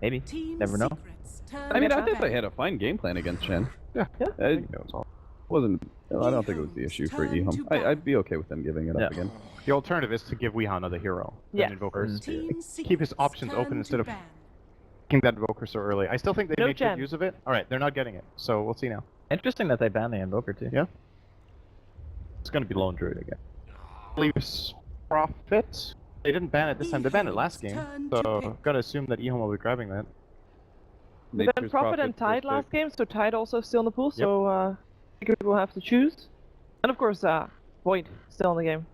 Maybe. Never know. I mean, I think they had a fine game plan against Shen. Yeah. It wasn't. I don't think it was the issue for EHOME. I'd be okay with them giving it up again. The alternative is to give Weehan another hero. Yeah. Invokers. Keep his options open instead of picking that Invoker so early. I still think they made good use of it. Alright, they're not getting it, so we'll see now. Interesting that they banned the Invoker too. Yeah. It's gonna be Lone Druid again. Leaves Prophet. They didn't ban it this time, they banned it last game. So, gotta assume that EHOME will be grabbing that. They banned Prophet and Tide last game, so Tide also still in the pool, so Secret will have to choose. And of course, Void still in the game.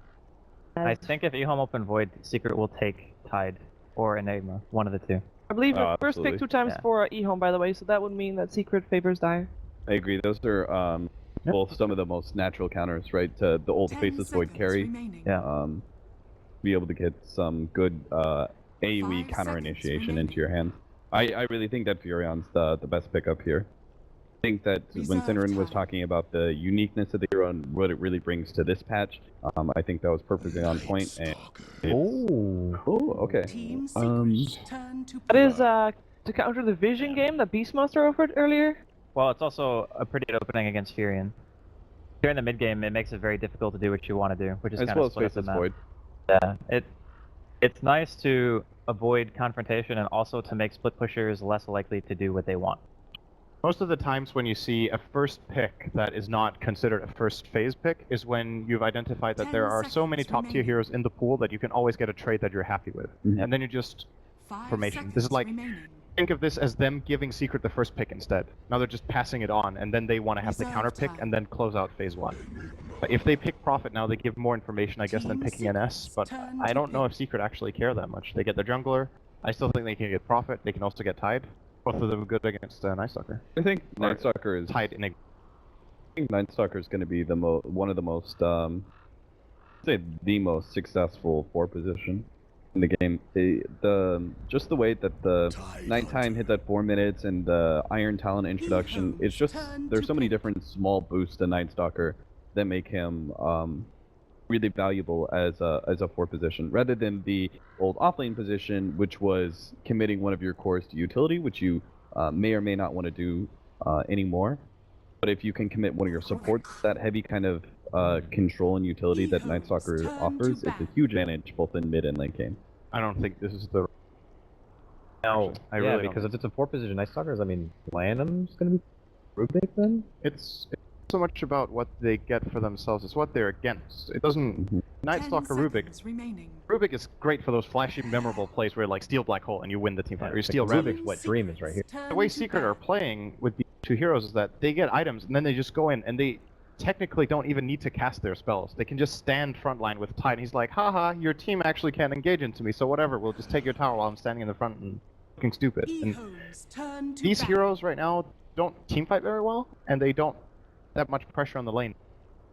I think if EHOME open Void, Secret will take Tide or Enigma, one of the two. I believe the first pick 2 times for EHOME, by the way, so that would mean that Secret favors Dire. I agree. Those are both some of the most natural counters, right? To the old Faceless Void carry. Yeah. Be able to get some good AoE counter initiation into your hand. I really think that Furion's the best pickup here. I think that when Synerin was talking about the uniqueness of the hero and what it really brings to this patch, I think that was perfectly on point. And okay. That is to counter the Vision game that Beastmaster offered earlier. Well, it's also a pretty good opening against Furion. During the mid game, it makes it very difficult to do what you want to do, which is kind of split up the map. Void. Yeah, it's nice to avoid confrontation and also to make split pushers less likely to do what they want. Most of the times when you see a first pick that is not considered a first phase pick is when you've identified that there are so many top tier heroes in the pool that you can always get a trade that you're happy with. And then you just formation. This is like, think of this as them giving Secret the first pick instead. Now they're just passing it on and then they want to have the counter pick and then close out phase 1. But if they pick Prophet now, they give more information, I guess, than picking an S, but I don't know if Secret actually care that much. They get the jungler, I still think they can get Prophet, they can also get Tide. Both of them are good against Night Stalker. I think Night Stalker is... Tide in a... I think Night Stalker is going to be the one of the most, say the most successful 4 position in the game. Just the way that the nighttime hits at 4 minutes and the Iron Talent introduction, it's just, there's so many different small boosts to Night Stalker that make him really valuable as a 4 position, rather than the old offlane position, which was committing one of your cores to utility, which you may or may not want to do anymore. But if you can commit one of your supports, that heavy kind of control and utility that Night Stalker offers, it's a huge advantage both in mid and late game. I don't think this is the... No, I really because if it's a 4 position Night Stalkers, I mean, Lanham's gonna be Rubik then? It's so much about what they get for themselves, it's what they're against. It doesn't... Night Stalker Rubik... Rubik is great for those flashy, memorable plays where like steal Black Hole and you win the team fight, or you steal Rubik's what Dream is right here. The way Secret are playing with the 2 heroes is that they get items and then they just go in and they technically don't even need to cast their spells. They can just stand frontline with Tide and he's like, haha, your team actually can't engage into me, so whatever, we'll just take your tower while I'm standing in the front and looking stupid. And these heroes right now don't team fight very well, and they don't that much pressure on the lane.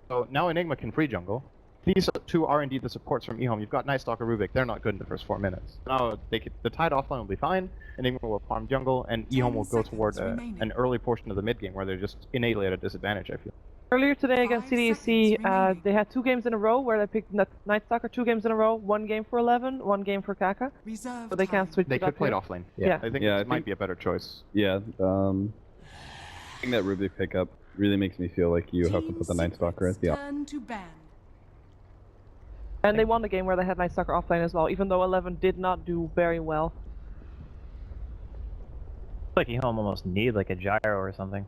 So now Enigma can free jungle. These 2 are indeed the supports from EHOME. You've got Night Stalker Rubik, they're not good in the first 4 minutes. Now the Tide offline will be fine, Enigma will farm jungle, and EHOME will go toward an early portion of the mid game where they're just innately at a disadvantage, I feel. Earlier today against CDC, they had 2 games in a row where they picked Night Stalker 2 games in a row, 1 game for 11, 1 game for Kaka. So they can't switch. They could play it offlane. Yeah. I think this might be a better choice. Yeah, I think that Rubik pickup really makes me feel like you have to put the Night Stalker at the off. And they won the game where they had Night Stalker offlane as well, even though 11 did not do very well. Like EHOME almost need like a gyro or something.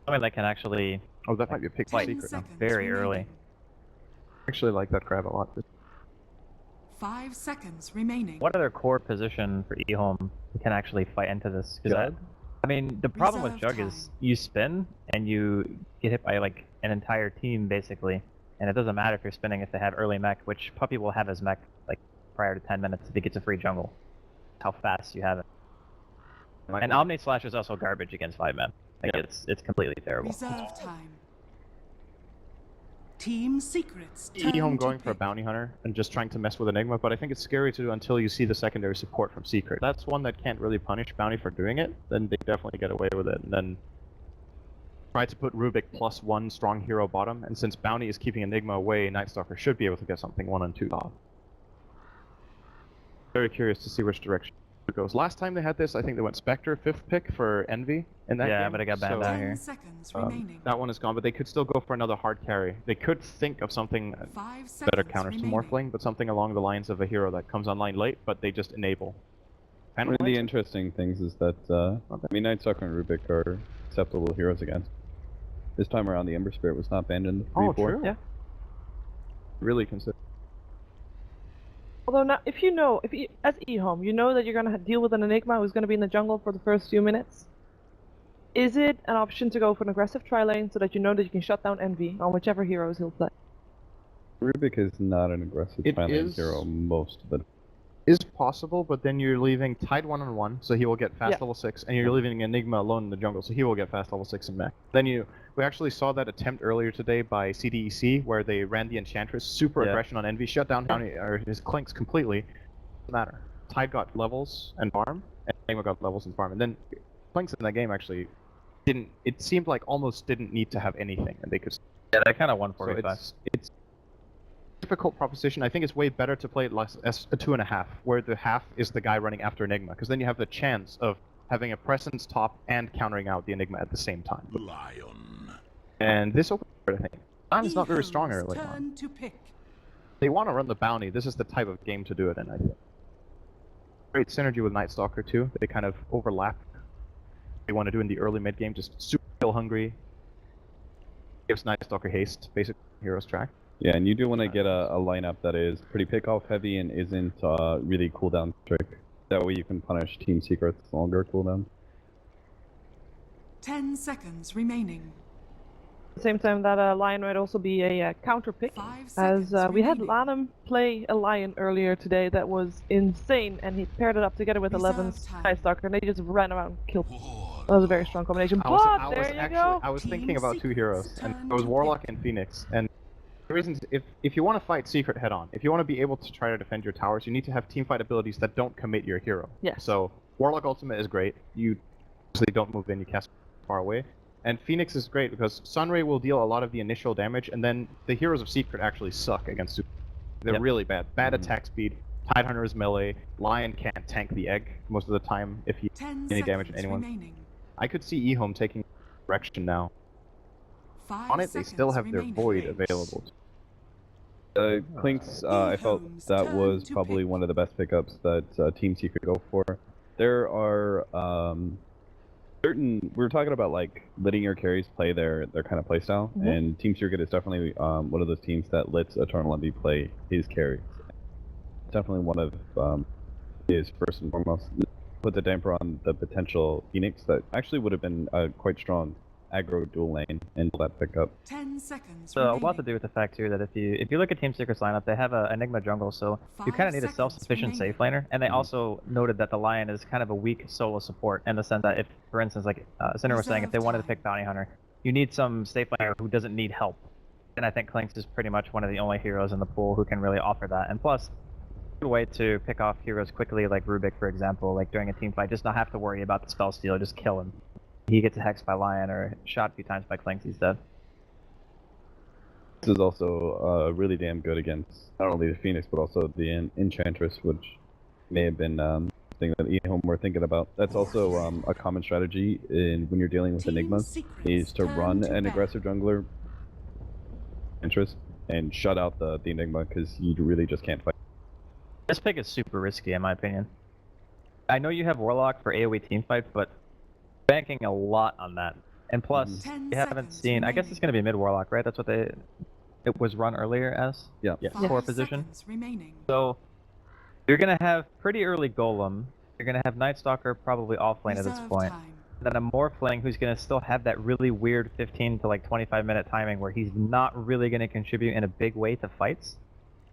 Something that can actually... Oh, that might be a pick fight Secret now. Very early. I actually like that grab a lot. 5 seconds remaining. What other core position for EHOME can actually fight into this? Because I mean, the problem with Jug is you spin and you get hit by like an entire team basically, and it doesn't matter if you're spinning if they have early mech, which Puppy will have as mech like prior to 10 minutes if he gets a free jungle. How fast you have it. And Omni Slash is also garbage against 5 men. Like it's completely terrible. Reserve time. Team Secrets. EHOME going for a bounty hunter and just trying to mess with Enigma, but I think it's scary to do until you see the secondary support from Secret. That's one that can't really punish bounty for doing it, then they definitely get away with it. And then try to put Rubik +1 strong hero bottom, and since bounty is keeping Enigma away, Night Stalker should be able to get something 1 and 2 top. Very curious to see which direction it goes. Last time they had this, I think they went Spectre 5th pick for Envy in that Yeah, game. but it got banned out 10 here. seconds remaining. That one is gone, but they could still go for another hard carry. They could think of something 5 seconds better counters to remaining. Morphling, but something along the lines of a hero that comes online late, but they just enable. One of the interesting things is that, I mean, Nightstalker and Rubik are acceptable heroes against. This time around, the Ember Spirit was not banned in the 3-4. Oh, true. Yeah. Really consider. Although now, if you, as EHOME, you know that you're gonna deal with an Enigma who's gonna be in the jungle for the first few minutes. Is it an option to go for an aggressive tri-lane so that you know that you can shut down Envy on whichever heroes he'll play? Rubik is not an aggressive It tri-lane is- hero most of the Is possible, but then you're leaving Tide 1-on-1, so he will get fast Yeah. level 6, and you're leaving Enigma alone in the jungle, so he will get fast level 6 and mech. Then we actually saw that attempt earlier today by CDEC, where they ran the Enchantress, super Yeah. aggression on Envy, shut down his clinks completely. Doesn't matter. Tide got levels and farm, and Enigma got levels and farm, and then clinks in that game actually it seemed like almost didn't need to have anything, and they could. Yeah, they kind of So 145. it's a difficult proposition. I think it's way better to play it as a 2.5, where the half is the guy running after Enigma, because then you have the chance of having a presence top and countering out the Enigma at the same time. Lion. And this open I think. Lion is not very strong EHOME's early on. turn to pick. They want to run the bounty. This is the type of game to do it in, I think. Great synergy with Night Stalker too. They kind of overlap. They want to do in the early mid game, just super kill hungry. Gives Night Stalker haste, basic hero's track. Yeah, and you do want to get a lineup that is pretty pick-off heavy and isn't really cooldown trick. That way you can punish Team Secret's longer cooldown. 10 seconds remaining. At the same time, that Lion might also be a counter pick, 5 as seconds we had remaining. Lanham play a Lion earlier today that was insane, and he paired it up together with Reserve 11's time. Night Stalker, and they just ran around and killed. That was a very strong combination. I But there was you actually go. I was thinking Team about two Secret's heroes, and turn it was to Warlock pick. and Phoenix. And the reason is if you want to fight Secret head on, if you want to be able to try to defend your towers, you need to have team fight abilities that don't commit your hero. Yes. So Warlock ultimate is great. You obviously don't move in, you cast far away. And Phoenix is great because Sunray will deal a lot of the initial damage, and then the heroes of Secret actually suck against Super. They're Yep. really bad. Bad attack speed. Tidehunter is melee. Lion can't tank the egg most of the time if he 10 any damage to seconds anyone. remaining. I could see EHOME taking direction now. 5 On it, they still seconds have their remaining. void available. Clinks, I felt EHOME's that turn was to probably pick. one of the best pickups that Team Secret go for. There are certain, we were talking about like letting your carries play their kind of playstyle, and Team Secret is definitely one of those teams that lets Eternal Envy play his carries. Definitely one of his first and foremost. Put the damper on the potential Phoenix that actually would have been quite strong aggro dual lane and that pickup. 10 seconds So a remaining. lot to do with the fact here that if you look at Team Secret's lineup, they have a Enigma jungle, so you 5 kind of need a seconds self-sufficient remaining. safe laner. And they also noted that the Lion is kind of a weak solo support in the sense that if, for instance, like Cinder was saying, if they wanted to pick Bounty Hunter, you need some safe laner who doesn't need help. And I think Clinks is pretty much one of the only heroes in the pool who can really offer that. And plus, a good way to pick off heroes quickly, like Rubik, for example, like during a team fight, just not have to worry about the spell steal, just kill him. He gets a hex by Lion or shot a few times by Clinks, he's dead. This is also really damn good against not only the Phoenix but also the Enchantress, which may have been something that EHOME were thinking about. That's also a common strategy when you're dealing with Team Enigmas, Secret's is to turn run to an bat. aggressive jungler interest and shut out the Enigma because you really just can't fight. This pick is super risky, in my opinion. I know you have Warlock for AoE teamfight, but banking a lot on that. And plus, 10 you haven't seconds seen. I guess it's going to be mid Warlock, right? That's what it was run earlier as. Yeah. Yeah. 5 Core position. seconds remaining. So you're going to have pretty early Golem. You're going to have Night Stalker probably offlane at this Reserve point. time. Then a Morphling who's going to still have that really weird 15 to like 25 minute timing where he's not really going to contribute in a big way to fights.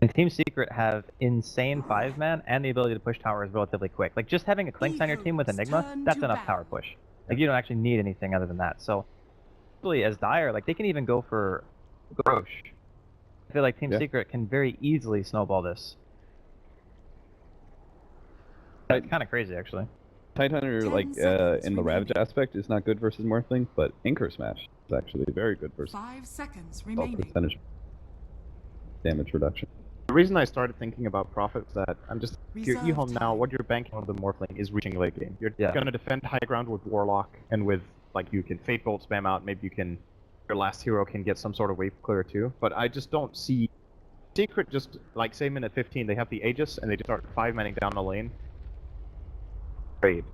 And Team Secret have insane 5-man and the ability to push towers relatively quick. Like just having a Clinks on your team with Enigma, Turn that's to enough battle. tower push. Like you don't actually need anything other than that. So really as Dire, like they can even go for Grosh. I feel like Team Yeah. Secret can very easily snowball this. That's kind of crazy actually. Tidehunter, 10 like seconds in the Ravage remaining. aspect, is not good versus Morphling, but Anchor Smash is actually very good versus 5 seconds all remaining. percentage damage reduction. The reason I started thinking about Prophet is that I'm just your Reserve EHOME now, time. what you're banking on the Morphling is reaching late game. You're Yeah. gonna defend high ground with Warlock and with like you can Fate Bolt spam out, maybe you can your last hero can get some sort of wave clear too. But I just don't see Secret just like say minute 15 they have the Aegis and they just start 5-manning down the lane. Great.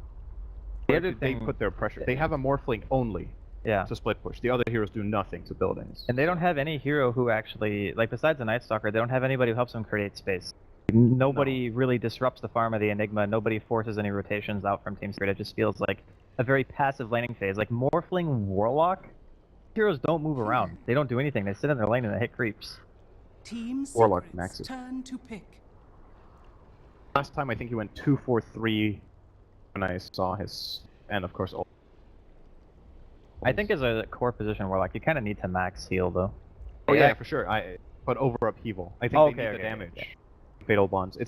Where other do they thing- put their pressure? They have a Morphling only Yeah. to split push. The other heroes do nothing to buildings. And they don't have any hero who actually, like besides the Night Stalker, they don't have anybody who helps them create space. Nobody really disrupts the farm of the Enigma. Nobody forces any rotations out from Team Secret. It just feels like a very passive laning phase. Like Morphling Warlock, heroes don't move around. They don't do anything. They sit in their lane and they hit creeps. Team Warlock Secret's maxes. turn to pick. Last time I think he went 2-4-3 when I saw his, and of course all. I think as a core position Warlock, you kind of need to max heal though. Oh yeah, for sure. But over upheaval. I think Oh, they okay, need okay, the damage. yeah. Fatal bonds.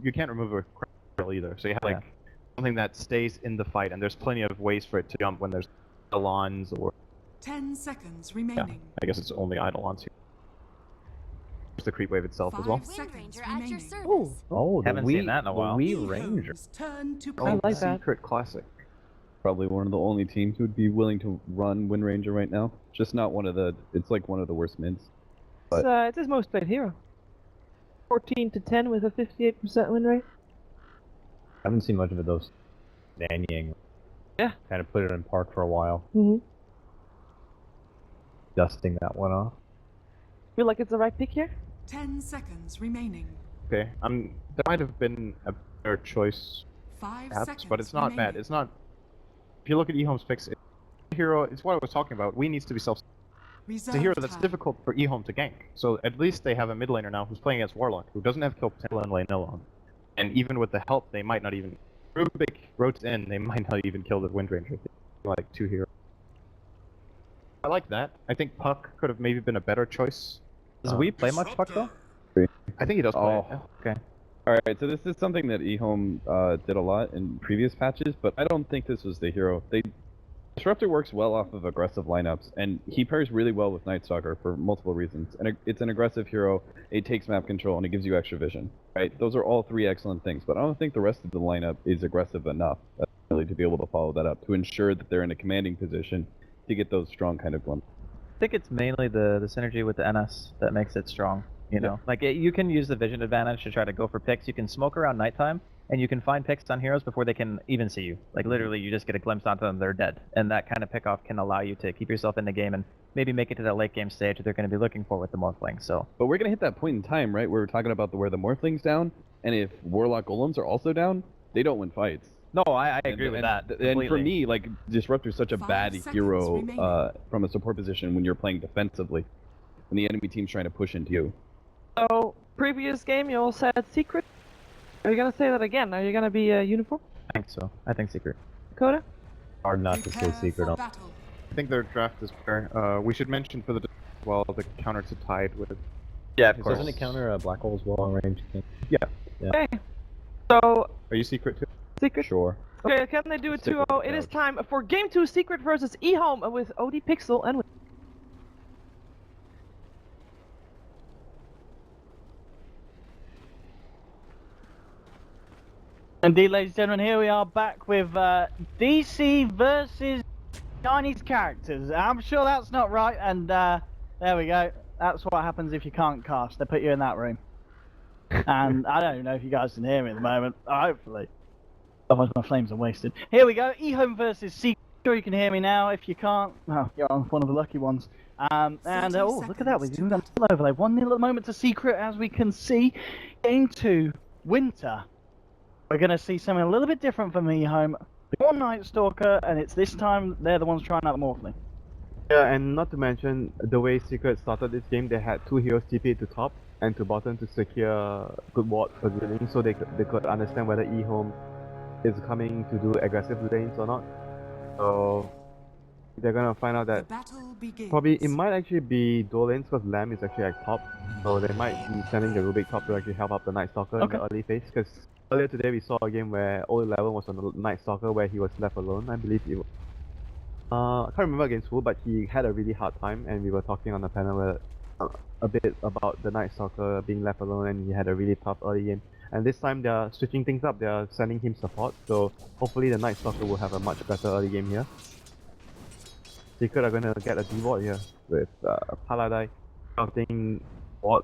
You can't remove a critical either. So you have like something that stays in the fight, and there's plenty of ways for it to jump when there's Eidolons or 10 seconds yeah. remaining. I guess it's only Eidolons here. There's the creep wave itself as well. 5 seconds Ranger at your remaining. service. Oh, the Haven't Wii, seen that in a while. The Wii Ranger. EHOME's turn to Oh, pick. like that. Secret Classic. Probably one of the only teams who would be willing to run Wind Ranger right now. Just not one of the. It's like one of the worst mids. It's his most played hero. 14-10 with a 58% win rate. I haven't seen much of it though. Nannying. Yeah. Kind of put it in park for a while. Mm-hmm. Dusting that one off. Feel like it's the right pick here? 10 seconds remaining. Okay, there might have been a better choice 5 perhaps, seconds but it's not bad. remaining. It's not. If you look at EHOME's picks, hero. It's what I was talking about. We needs to be self. It's a hero that's difficult for EHOME to gank. So at least they have a mid laner now who's playing against Warlock, who doesn't have kill potential in lane alone. And even with the help, they might not even. Rubik rotates in, they might not even kill the Wind Ranger. Like 2 heroes. I like that. I think Puck could have maybe been a better choice. Does we play much Puck though? I think he does play. Oh. Yeah. Okay. Alright, so this is something that EHOME did a lot in previous patches, but I don't think this was the hero. Disruptor works well off of aggressive lineups, and he pairs really well with Night Stalker for multiple reasons. And it's an aggressive hero, it takes map control, and it gives you extra vision. Right? Those are all 3 excellent things, but I don't think the rest of the lineup is aggressive enough really to be able to follow that up, to ensure that they're in a commanding position to get those strong kind of glimpses. I think it's mainly the synergy with the NS that makes it strong. You know, like you can use the vision advantage to try to go for picks. You can smoke around nighttime, and you can find picks on heroes before they can even see you. Like literally, you just get a glimpse onto them, they're dead. And that kind of pick-off can allow you to keep yourself in the game and maybe make it to that late game stage that they're going to be looking for with the Morphling. So, But we're gonna hit that point in time, right, where we're talking about where the Morphling's down, and if Warlock Golems are also down, they don't win fights. no, I agree with that. And for completely. me, like, Disruptor's such a 5 bad seconds hero remaining. from a support position when you're playing defensively, when the enemy team's trying to push into you. So, previous game you all said Secret. Are you gonna say that again? Are you gonna be uniform? I think so. I think Secret. Dakota? Hard not to say Prepare secret for on. battle. I think their draft is fair. We should mention for the the counter to Tide with. Yeah, of course. Doesn't it counter Black Hole as well on range? Okay. So, Are you Secret too? Secret. Sure. Okay, can they do it Stick 2-0? with the It is couch. time for Game 2 Secret versus EHOME with OD Pixel and with Indeed, ladies and gentlemen, here we are back with DC versus Chinese characters. I'm sure that's not right, and there we go. That's what happens if you can't cast. They put you in that room. And I don't even know if you guys can hear me at the moment. Hopefully. Otherwise my flames are wasted. Here we go, EHOME versus Secret. Sure you can hear me now. If you can't, well, you're on one of the lucky ones. And oh, look at that, we've even got still overlay. 1-0 at the moment to Secret, as we can see. Game 2, Winter. We're going to see something a little bit different from EHOME. One Night Stalker, and it's this time they're the ones trying out the Morphling. Yeah, and not to mention, the way Secret started this game, they had 2 heroes TP to top and to bottom to secure good ward positioning, so they could understand whether EHOME is coming to do aggressive lanes or not. So they're gonna find out The that battle begins. probably it might actually be dual lanes because Lamb is actually at top, so they might be sending the Rubik top to actually help out the Night Stalker in the early phase. Because earlier today we saw a game where all 11 was on the Night Stalker where he was left alone. I believe it was. I can't remember against who, but he had a really hard time, and we were talking on the panel where a bit about the Night Stalker being left alone, and he had a really tough early game. And this time they're switching things up, they're sending him support, so hopefully the Night Stalker will have a much better early game here. Secret are gonna get a D-ward here with Paladai scouting ward,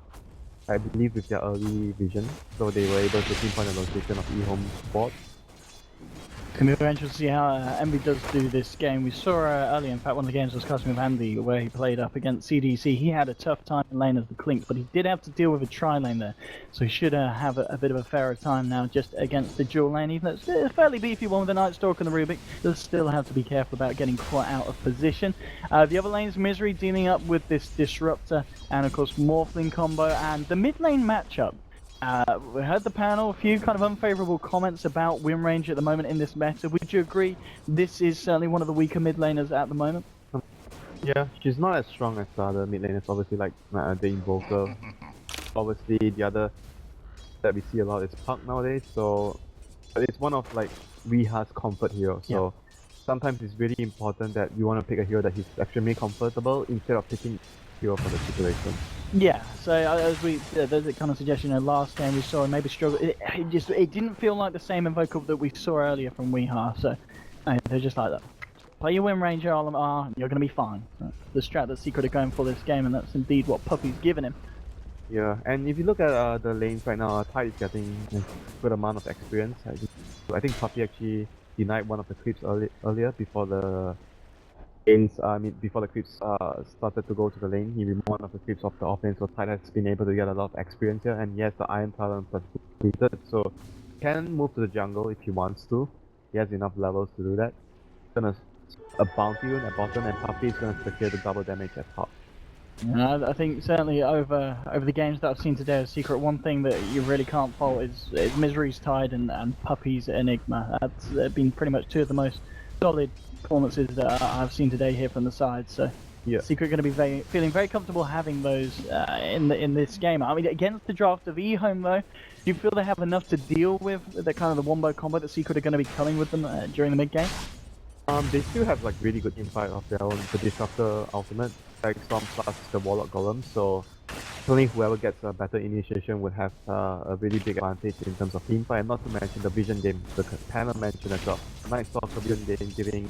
I believe with their early vision, so they were able to pinpoint the location of EHOME's ward. It's going to be very interesting to see how Envy does do this game. We saw earlier, in fact, one of the games I was casting with Andy, where he played up against CDC. He had a tough time in lane as the Clink, but he did have to deal with a tri-lane there. So he should have a bit of a fairer time now just against the dual lane. Even though it's a fairly beefy one with the Night Stalker and the Rubik, he'll still have to be careful about getting caught out of position. The other lane's Misery dealing up with this Disruptor, and of course Morphling combo, and the mid lane matchup. We heard the panel, a few kind of unfavourable comments about win range at the moment in this meta. Would you agree this is certainly one of the weaker mid laners at the moment? Yeah, she's not as strong as the other mid laners, obviously, like the Invoker. Obviously, the other that we see a lot is Puck nowadays, so but it's one of like Riha's comfort heroes. So sometimes it's really important that you want to pick a hero that he's extremely comfortable instead of picking a hero for the situation. Yeah, so as there's a kind of suggestion, last game we saw him maybe struggle. It didn't feel like the same Invoker that we saw earlier from Weeha, so they're just like that. Play your win range, RLMR, and you're going to be fine. The strat that Secret are going for this game, and that's indeed what Puppy's given him. Yeah, and if you look at the lanes right now, Tide is getting a good amount of experience. I think Puppy actually denied one of the creeps earlier before the lanes, before the creeps started to go to the lane. He removed one of the creeps off the offlane, so Tide has been able to get a lot of experience here. And yes, the Iron Talons are completed, so he can move to the jungle if he wants to. He has enough levels to do that. He's gonna a bounty rune at bottom, and Puppy is gonna secure the double damage at top. I think certainly over the games that I've seen today as Secret, one thing that you really can't fault is Misery's Tide and Puppy's Enigma. That's been pretty much two of the most solid performances that I've seen today here from the side. So yeah, Secret going to be feeling very comfortable having those in this game. I mean, against the draft of EHOME though, do you feel they have enough to deal with the kind of the wombo combo that Secret are going to be coming with them during the mid game? They still have like really good teamfight of their own. The Disruptor ultimate, like Storm plus the Warlock Golem, so only whoever gets a better initiation would have a really big advantage in terms of teamfight, and not to mention the vision game, the panel mentioned as well. Night Stalker vision game giving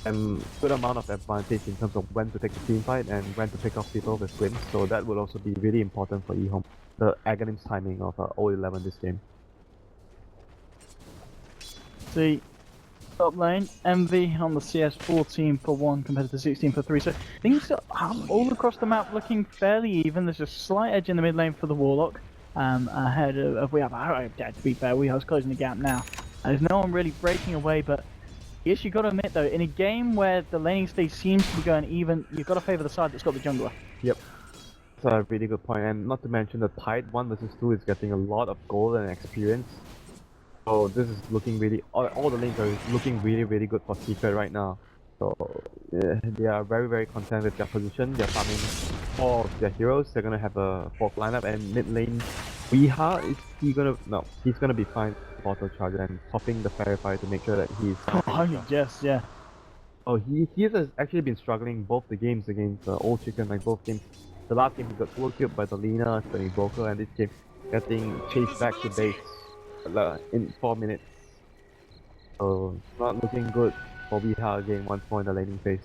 them good amount of advantage in terms of when to take the teamfight and when to pick off people with wins, so that would also be really important for EHOME. The Aghanim's timing of 0-11 this game. See, top lane, MV on the CS 14 for 1 compared to 16 for 3, so things are all across the map looking fairly even. There's a slight edge in the mid lane for the Warlock ahead of Weeha. To be fair, Weeha's closing the gap now. There's no one really breaking away, but yes, you've got to admit though, in a game where the laning stage seems to be going even, you've got to favour the side that's got the jungler. Yep. That's a really good point, and not to mention the Tide 1 versus 2 is getting a lot of gold and experience. So this is looking really, all the lanes are looking really good for Secret right now. So yeah, they are very content with their position. They're farming 4 of their heroes. They're gonna have a 4th lineup, and mid lane, Weeha, is he gonna, no, he's gonna be fine with Bottle Charger and popping the Fairy to make sure that he's... Yeah. Oh, he has actually been struggling both the games against Old Chicken, like both games. The last game he got killed by the Lina, the Invoker, and this game getting chased back to base in 4 minutes. So it's not looking good for Weeha again once more in the laning phase.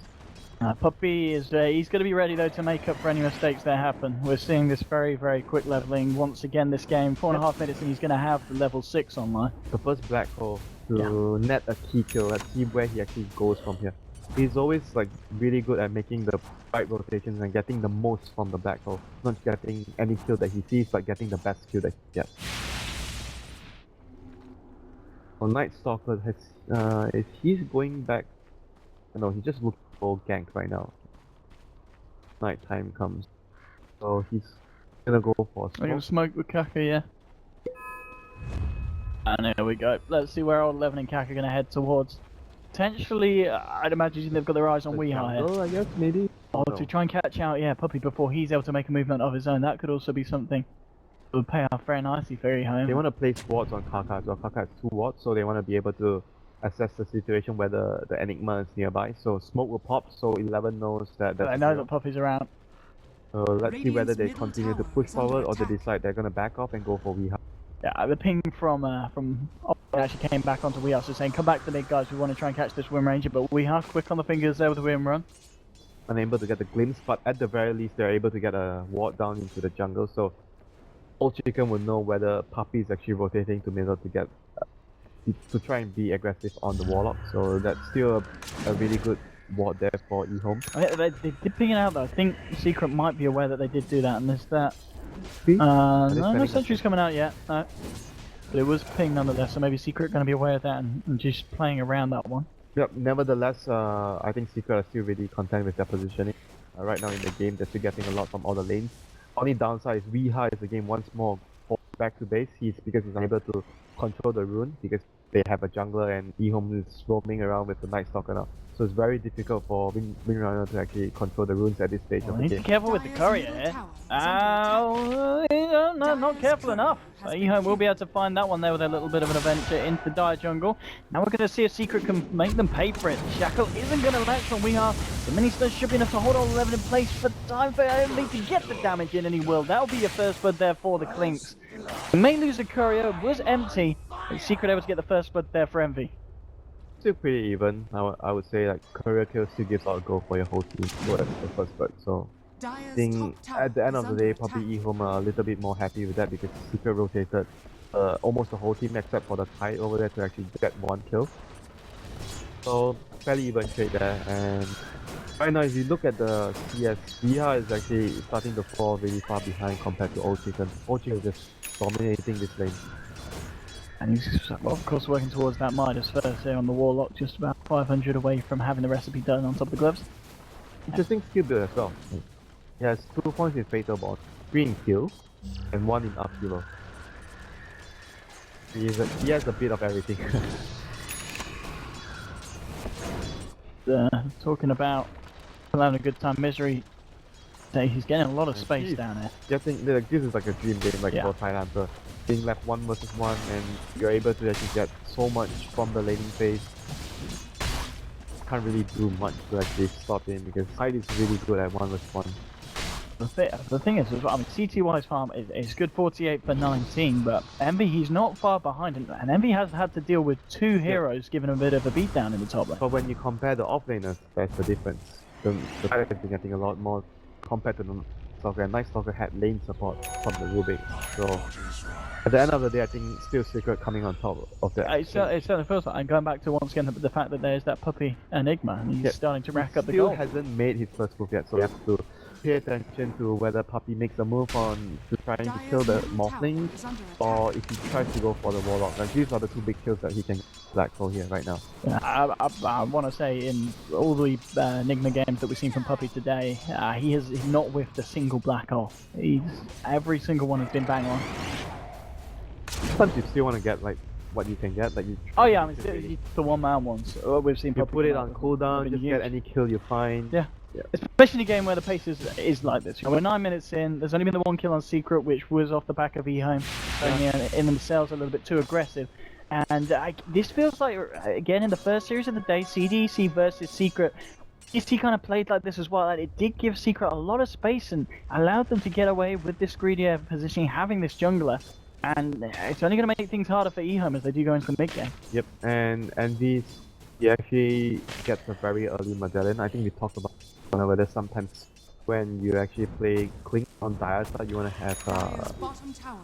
Puppy is he's going to be ready though to make up for any mistakes that happen. We're seeing this very quick leveling once again this game. 4.5 minutes and he's going to have the level 6 online. The first black hole to net a key kill. Let's see where he actually goes from here. He's always like really good at making the right rotations and getting the most from the black hole. Not getting any kill that he sees, but getting the best kill that he gets. So Night Stalker has is he's going back? No, he just looks for gank right now. Night time comes, so he's gonna go for a smoke. We're gonna smoke with Kaka, yeah. And there we go. Let's see where old Eleven and Kaka are gonna head towards. Potentially, I'd imagine they've got their eyes on Weeha here. I guess maybe. Or to try and catch out, Puppy before he's able to make a movement of his own. That could also be something that would pay off very nicely for EHOME. They want to place wards on Kaka as well. Kaka has 2 wards, so they want to be able to assess the situation whether the Enigma is nearby. So smoke will pop, so 11 knows that. I know that Puppy's around. So let's see whether they Radiant's continue to middle push tower is forward or under they decide they're gonna back off and go for Weeha. Yeah, the ping from actually came back onto We Are, so saying, come back to mid guys, we want to try and catch this Wind Ranger, but We Are quick on the fingers there with the Wind Run. Unable to get the glimpse, but at the very least they're able to get a ward down into the jungle, so Old Chicken will know whether Puppy is actually rotating to middle to get to try and be aggressive on the Warlock, so that's still a really good ward there for EHOME. They did ping it out though. I think Secret might be aware that they did do that, and there's that. See? No sentry's coming out yet. No. But it was pinged nonetheless, so maybe Secret going to be aware of that and just playing around that one. Yep, nevertheless, I think Secret are still really content with their positioning. Right now in the game, they're still getting a lot from all the lanes. Only downside is Weeha is again once more back to base. Because he's unable to control the rune because they have a jungler and EHOME is roaming around with the Night Stalker now. So it's very difficult for Windrunner to actually control the runes at this stage of the Need to game. be careful with the courier here. No, not careful enough. EHOME will be able to find that one there with a little bit of an adventure into the Dire Jungle. Now we're going to see if Secret can make them pay for it. Shackle isn't going to latch on Weeha. The mini-stun should be enough to hold all 11 in place for time for Envy to get the damage in, and he will. That'll be your first blood there for the Clinks. They may lose the courier, was empty, but Secret able to get the first blood there for Envy. Still pretty even. I would say like career kill still gives out a goal for your whole team for the first bird. So I think at the end of the day, probably EHOME are a little bit more happy with that because Secret rotated almost the whole team except for the Tide over there to actually get one kill. So fairly even trade there. And right now, if you look at the CS, Weeha is actually starting to fall really far behind compared to Old Chicken. Old Chicken is just dominating this lane. And he's of course working towards that Midas first here on the Warlock, just about 500 away from having the recipe done on top of the gloves. Interesting skill build as well. He has 2 points in Fatal Bond, 3 in kill, and 1 in up hero. He has a bit of everything. Talking about having a good time, Misery. He's getting a lot of space down there. I think like, this is like a dream game like for Thailander. Being left 1 versus 1 and you're able to actually get so much from the laning phase. Can't really do much to actually stop him because Tide is really good at 1 versus 1. The thing is, I mean, CTY's farm is good 48 for 19, but Envy, he's not far behind, and Envy has had to deal with 2 heroes giving him a bit of a beatdown in the top lane. But when you compare the offlaners, that's the difference. The Tide has been getting a lot more compared to the Stalker, and Night Stalker had lane support from the Rubik. So at the end of the day, I think still Secret coming on top of that. It certainly feels like, and going back to once again the fact that there's that puppy Enigma, and he's starting to rack up the gold. Still hasn't made his first move yet, so we have to pay attention to whether Puppy makes a move on to trying to kill the Morphling, or if he tries to go for the Warlock. Like these are the 2 big kills that he can black hole here right now. Yeah, I want to say in all the Enigma games that we've seen from Puppy today, he's not whiffed a single black hole. Every single one has been bang on. Sometimes you still want to get like what you can get, like you. Oh yeah, I mean it's the 1-man ones. We've seen. You Puppy put it on cooldown, just get any kill you find. Yeah. Especially in a game where the pace is like this. We're 9 minutes in, there's only been the 1 kill on Secret, which was off the back of EHOME, in themselves a little bit too aggressive. And this feels like, again, in the first series of the day, CDC versus Secret, CDC kind of played like this as well. It did give Secret a lot of space and allowed them to get away with this greedier positioning, having this jungler. And it's only going to make things harder for EHOME as they do go into the mid game. Yep, and Envy, he actually gets a very early Magellan. I think we talked about whether sometimes when you actually play Clink on Dire side, you want to have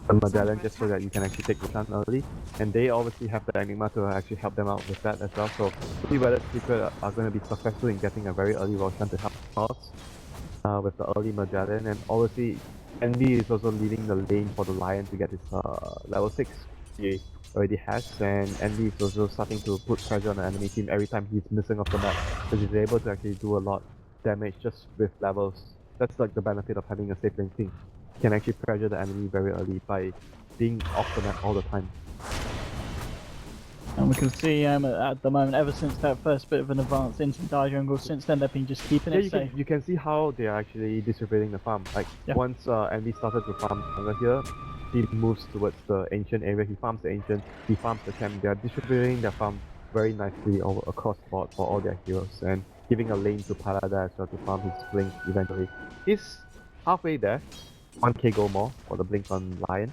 a Magellan just so that you can actually take the chance early. And they obviously have the Enigma to actually help them out with that as well. So see whether Secret are going to be successful in getting a very early Roshan to help us with the early Magellan. And obviously Envy is also leading the lane for the Lion to get his level 6. He already has, and Envy is also starting to put pressure on the enemy team every time he's missing off the map, because he's able to actually do a lot damage just with levels. That's like the benefit of having a safe lane team. You can actually pressure the enemy very early by being off the map all the time. And we can see at the moment, ever since that first bit of an advance into the Dire Jungle, since then they've been just keeping it safe. You can see how they are actually distributing the farm. Like once Envy started to farm jungle here, he moves towards the ancient area, he farms the ancient, he farms the camp. They are distributing their farm very nicely across the board for all their heroes, and giving a lane to Parada as well to farm his blink eventually. halfway there. 1k gold more for the blink on Lion.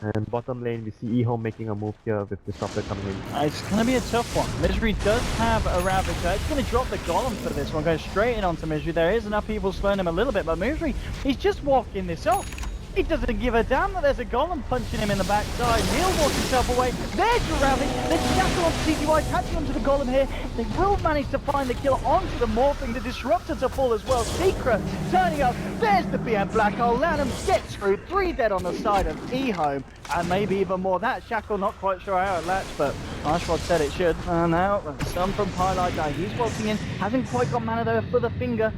And bottom lane, we see EHOME making a move here with Disruptor coming in. It's going to be a tough one. Misery does have a Ravager. It's going to drop the Golem for this one, goes straight in onto Misery. There is enough people slowing him a little bit, but Misery, he's just walking this off. He doesn't give a damn that there's a Golem punching him in the backside. He'll walk himself away. There's the Ravage. There's Shackle onto TTY, catching onto the Golem here. They will manage to find the kill onto the Morphing. The Disruptor to fall as well. Secret turning up. There's the BM Black Hole. Lanham gets through. 3 dead on the side of EHOME. And maybe even more. That Shackle, not quite sure how it latched, but Arshwad said it should. And now, some from Pylight Guy. He's walking in. Hasn't quite got mana there for the finger.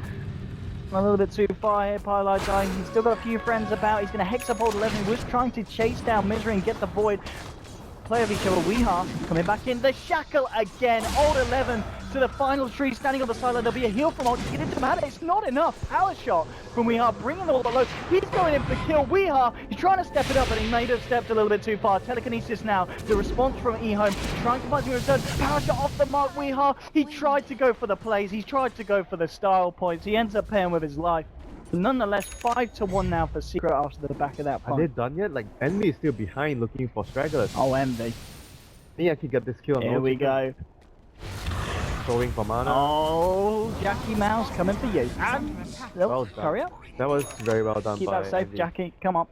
A little bit too far here, Pylight Guy. He's still got a few friends about. He's going to hex up old 11. He was trying to chase down Misery and get the Void. Play of each other. Weeha coming back in. The Shackle again. Old 11 to the final tree, standing on the sideline. There'll be a heal from Old to get into the mana. It's not enough. Power shot from Weeha, bringing the low. He's going in for the kill. Weeha, he's trying to step it up, but he may have stepped a little bit too far. Telekinesis now. The response from EHOME, trying to find some return. Power shot off the mark. Weeha, he tried to go for the plays. He tried to go for the style points. He ends up paying with his life. Nonetheless, 5-1 now for Secret after the back of that point. Are they done yet? Like, Envy is still behind looking for stragglers. Oh, Envy. Yeah, I can get this kill on Here we go. Throwing for mana. Oh, Jackie Mouse coming for you. And Well done. hurry up. That was very well done Keep by that safe, Envy. Jackie. Come on.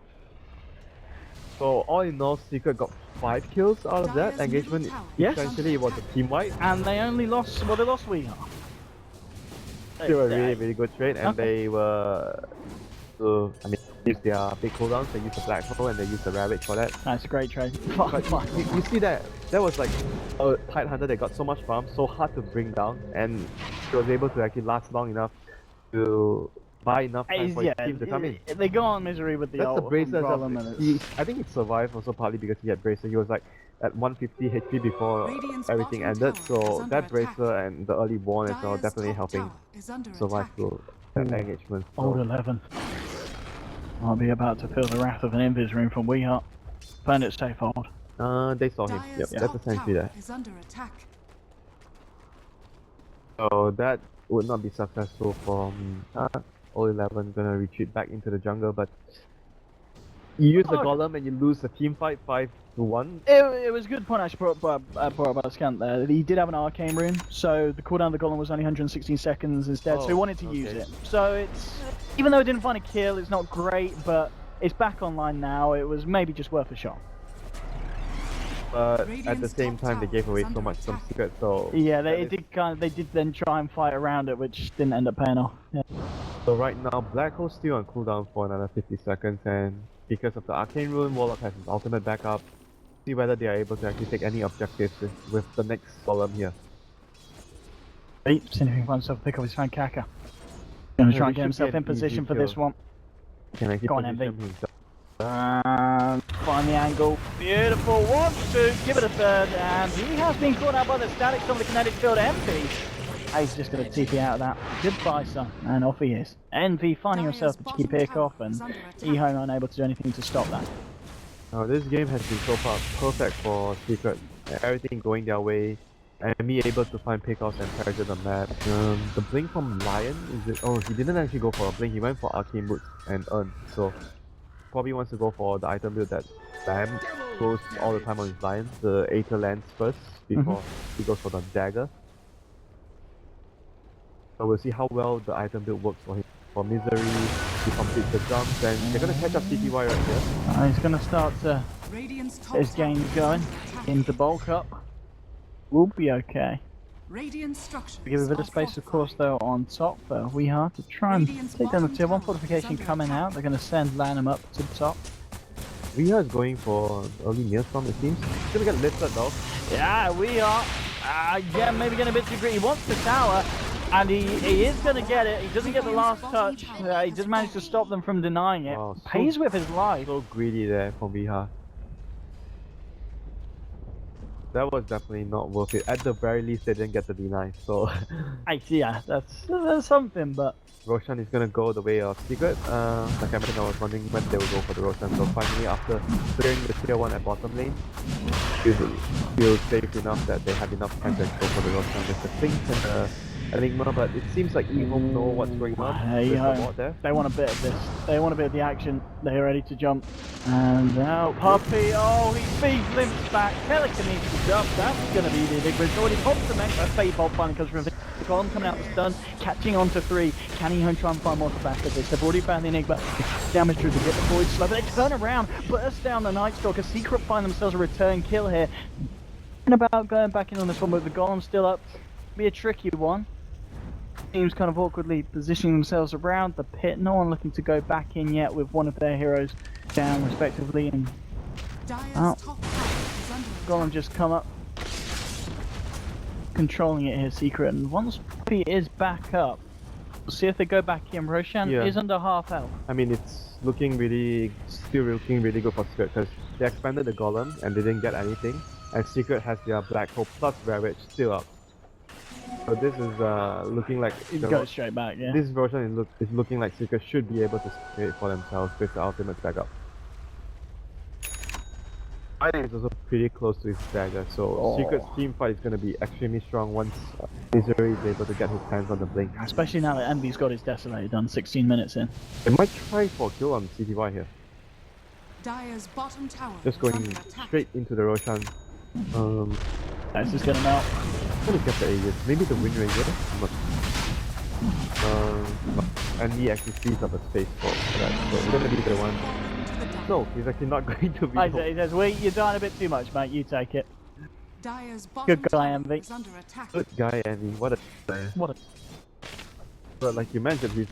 So all in all, Secret got 5 kills out of that engagement. Yes. Essentially, it was a team wipe. And they only lost, well, they lost Weeha. Still a really, really good trade, and Okay. they were, use their big cooldowns. They use the Black Hole and they use the Ravage for that. That's a great trade. But you see that was like a Tide Hunter that got so much farm, so hard to bring down, and he was able to actually last long enough to buy enough time for his team to come in. They go on Misery with the That's the ult Bracer. problem, and it's- I think he survived also partly because he had Bracer. He was like at 150 HP before Radiant's everything bottom ended, tower is so under that attack. Bracer and the early Warn as well Dire's definitely top helping tower is under survive attack. through that engagement. So, Old 11. I'll be about to feel the wrath of an Invis room from Weeha. Found it safe, Old. they saw him. Dire's Yep, that's top essentially tower that. is under attack. So that would not be successful from Old 11 gonna retreat back into the jungle, but you use the Golem and you lose the team fight 5-1. It was a good point actually brought up by Scant there. He did have an arcane rune, so the cooldown of the Golem was only 116 seconds instead, so he wanted to use it. So it's, even though it didn't find a kill, it's not great, but it's back online now. It was maybe just worth a shot. But at the Radiant's same top time, they tower gave away is so under much from attack. Secret, so Yeah, that they did then try and fight around it, which didn't end up paying off. Yeah. So right now, Black Hole's still on cooldown for another 50 seconds, and because of the Arcane Rune, Warlock has his ultimate backup. See whether they are able to actually take any objectives with the next Golem here. See if he can find himself a pick up his friend Kaka. Gonna try and get This should himself be in an easy position for this kill. one. Can actually Go on, position MV. himself. Find the angle. Beautiful. 1, 2, give it a third, and he has been caught out by the statics on the kinetic field. Envy. He's just going to TP out of that. Goodbye, son. And off he is. Envy finding himself a cheeky pick off, and EHOME unable to do anything to stop that. Now this game has been so far perfect for Secret. Everything going their way, and me able to find pickoffs and pressure the map. The blink from Lion, is it? Oh, he didn't actually go for a blink, he went for Arcane Boots and Earn. So probably wants to go for the item build that Bam goes all the time on his Lion. The Aether lands first before he goes for the dagger. So we'll see how well the item build works for him. For Misery, he completes the jumps, and they're gonna catch up CTY right here. He's going to start to Radiant's top get his tower game is going under attack. into bulk up. We'll be okay. Radiant structures Give a bit of are space, of fortified. course, though, on top for Weeha to try and take down the tier 1 fortification coming out. They're going to send Lanham up to the top. Rhea is going for early Maelstrom, it seems. He's gonna get lifted though. Yeah, we are. Yeah, maybe getting a bit too greedy. He wants the tower, and he is going to get it. He doesn't get the last touch. He just managed to stop them from denying it. Wow, so- Pays with his life. So greedy there for Rhea. That was definitely not worth it. At the very least, they didn't get the deny. So Yeah, that's something, but Roshan is gonna go the way of Secret. Like I mentioned, I was wondering when they will go for the Roshan. So finally, after clearing the tier 1 at bottom lane, feel safe enough that they have enough time to go for the Roshan with the Blink and the Enigma, but it seems like EHOME know what's going on. Hey, There's a lot there. they want a bit of this. They want a bit of the action. They're ready to jump. And now Puppy, oh, he limps back. Telekinesis up. That's going to be the Enigma. It's already popped the mech. A Fate Bolt finally comes from Golem coming out the stun, catching on to 3. Can EHOME try and find more to back of this? They've already found the Enigma. Damage through to get the Void slow, but they turn around, burst down the Night Stalker. Secret find themselves a return kill here. And about going back in on this one, but the Golem's still up. Be a tricky one. Teams kind of awkwardly positioning themselves around the pit. No one looking to go back in yet with one of their heroes down respectively. And Golem just come up, controlling it here, Secret. And once P is back up, we'll see if they go back in. Roshan is under half health. I mean, it's still looking really good for Secret because they expanded the Golem and they didn't get anything. And Secret has their Black Hole plus Ravage still up. So this is looking like It goes straight back, yeah. This version is looking like Secret should be able to secure it for themselves with the ultimate backup. I think it's also pretty close to his dagger, so Secret's team fight is going to be extremely strong once Misery is able to get his hands on the Blink. Especially now that Envy's got his Desolator done 16 minutes in. They might try for a kill on CTY here. Dire's bottom tower Just going straight into the Roshan. That's just gonna melt. I'm gonna get the Aegis. Maybe the Wind Ranger? And he actually sees up a space for that, so it's gonna be the one. No, he's actually not going to be. He says, "Wait, you're dying a bit too much, mate. You take it." Dire's Good guy, Envy. under attack. Good guy, Andy. What a player. But like you mentioned, he's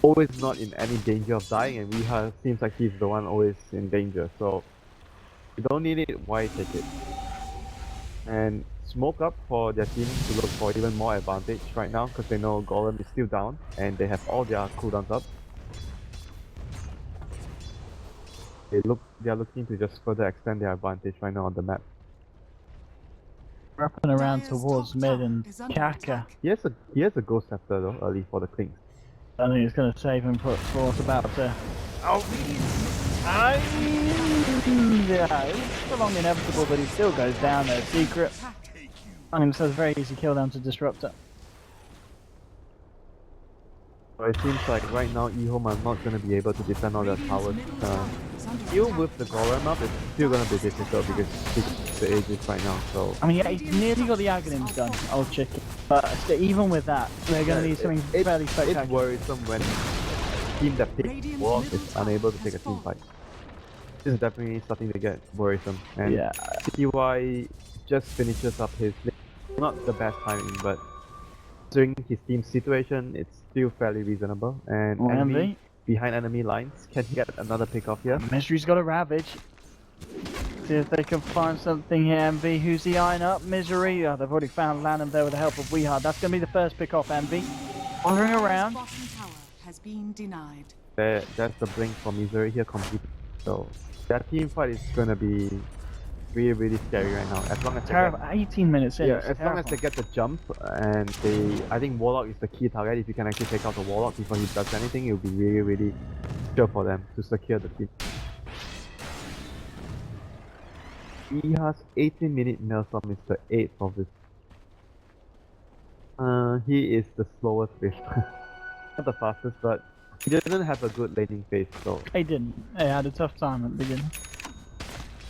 always not in any danger of dying, and Weeha seems like he's the one always in danger. So you don't need it. Why take it? And smoke up for their team to look for even more advantage right now because they know Golem is still down and they have all their cooldowns up. They are looking to just further extend their advantage right now on the map. Wrapping around towards mid and Kaka. He has a Ghost Scepter though early for the Klings. I think it's going to save him for what's about to. Yeah, it's along inevitable, but he still goes down there. Secret. I mean, so it's a very easy kill down to Disruptor. So it seems like right now EHOME are not going to be able to defend all their towers. Even with the Golem up, it's still going to be difficult because it's the Aegis right now. So I mean, yeah, he's nearly got the Aghanims done, old chicken. But even with that, they're going to need something fairly spectacular. It's worrisome when a team that picks Warlock is unable to take a team fight. This is definitely starting to get worrisome. And CTY just finishes up his not the best timing, but considering his team's situation, it's still fairly reasonable. And Envy behind enemy lines can get another pick off here. Misery's got a Ravage. See if they can find something here. Envy, who's he eyeing up? Misery. Oh, they've already found Lanham there with the help of Weeha. That's going to be the first pick off, Envy. Wandering around. Bottom tower has been denied. That's the blink for Misery here completed. So that team fight is going to be really, really scary right now. As long as terrible. 18 minutes in. Yeah, as long as they get the jump, and I think Warlock is the key target. If you can actually take out the Warlock before he does anything, it'll be really, really sure for them to secure the team. He has 18-minute Maelstrom is the 8th of this. He is the slowest fish. Not the fastest, but he doesn't have a good laning phase, so. He didn't. He had a tough time at the beginning.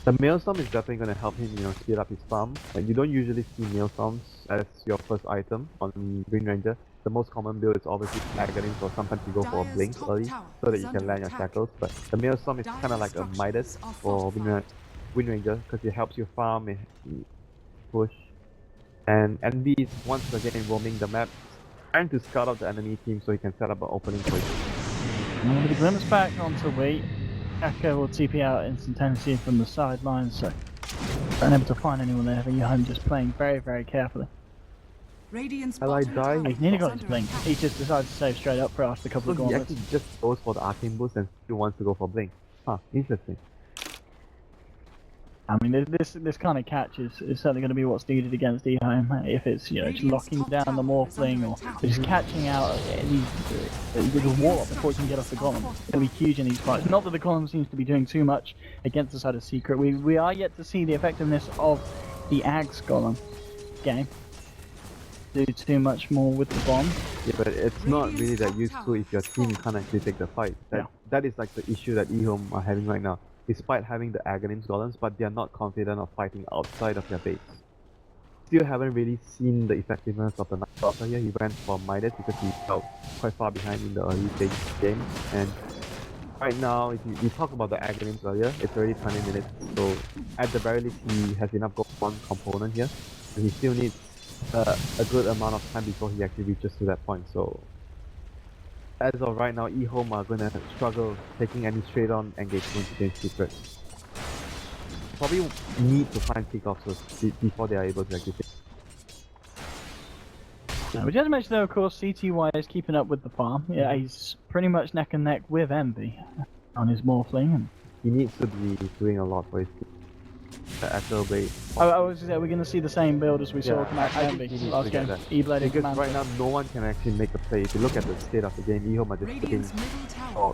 The Maelstrom is definitely going to help him, speed up his farm. Like, you don't usually see Maelstorms as your first item on Wind Ranger. The most common build is obviously Aghanim, so sometimes you go for a Blink early so that you can land your shackles. But the Maelstrom is kind of like a Midas for Wind Ranger because it helps you farm and push. And Envy is once again roaming the map, trying to scout out the enemy team so he can set up an opening for it. The glimpse back onto Wheat. Kaka will TP out instantaneously from the sidelines, so unable to find anyone there. EHOME just playing very, very carefully. He's nearly got his blink. He just decided to save straight up for after a couple of gauntlets. He actually just goes for the arcane boost and still wants to go for blink. Huh, interesting. I mean, this kind of catch is certainly going to be what's needed against EHOME. If it's, you know, just locking down the Morphling or just catching out the Warlock before he can get off the Golem. It's going to be huge in these fights. Not that the Golem seems to be doing too much against the side of Secret. We are yet to see the effectiveness of the Axe Golem game. Do too much more with the bomb. Yeah, but it's not really that useful if your team can't actually take the fight. That is like the issue that EHOME are having right now. Despite having the Aghanims Golems, but they are not confident of fighting outside of their base. Still haven't really seen the effectiveness of the Night Stalker here. He went for Midas because he felt quite far behind in the early stage of the game. And right now, if we talked about the Aghanims earlier, it's already 20 minutes. So at the very least, he has enough gold one component here. And he still needs a good amount of time before he actually reaches to that point. So as of right now, EHOME are gonna struggle taking any straight-on engagements against Secret. Probably need to find kickoffs before they are able to actually take. We just mentioned though, of course, CTY is keeping up with the farm. Yeah, he's pretty much neck and neck with Envy on his Morphling. And he needs to be doing a lot for his team. Actual blade. I was gonna say, we're gonna see the same build as we saw come out from Envy last game. E-Blade because right now no one can actually make a play. If you look at the state of the game, EHOME are just sitting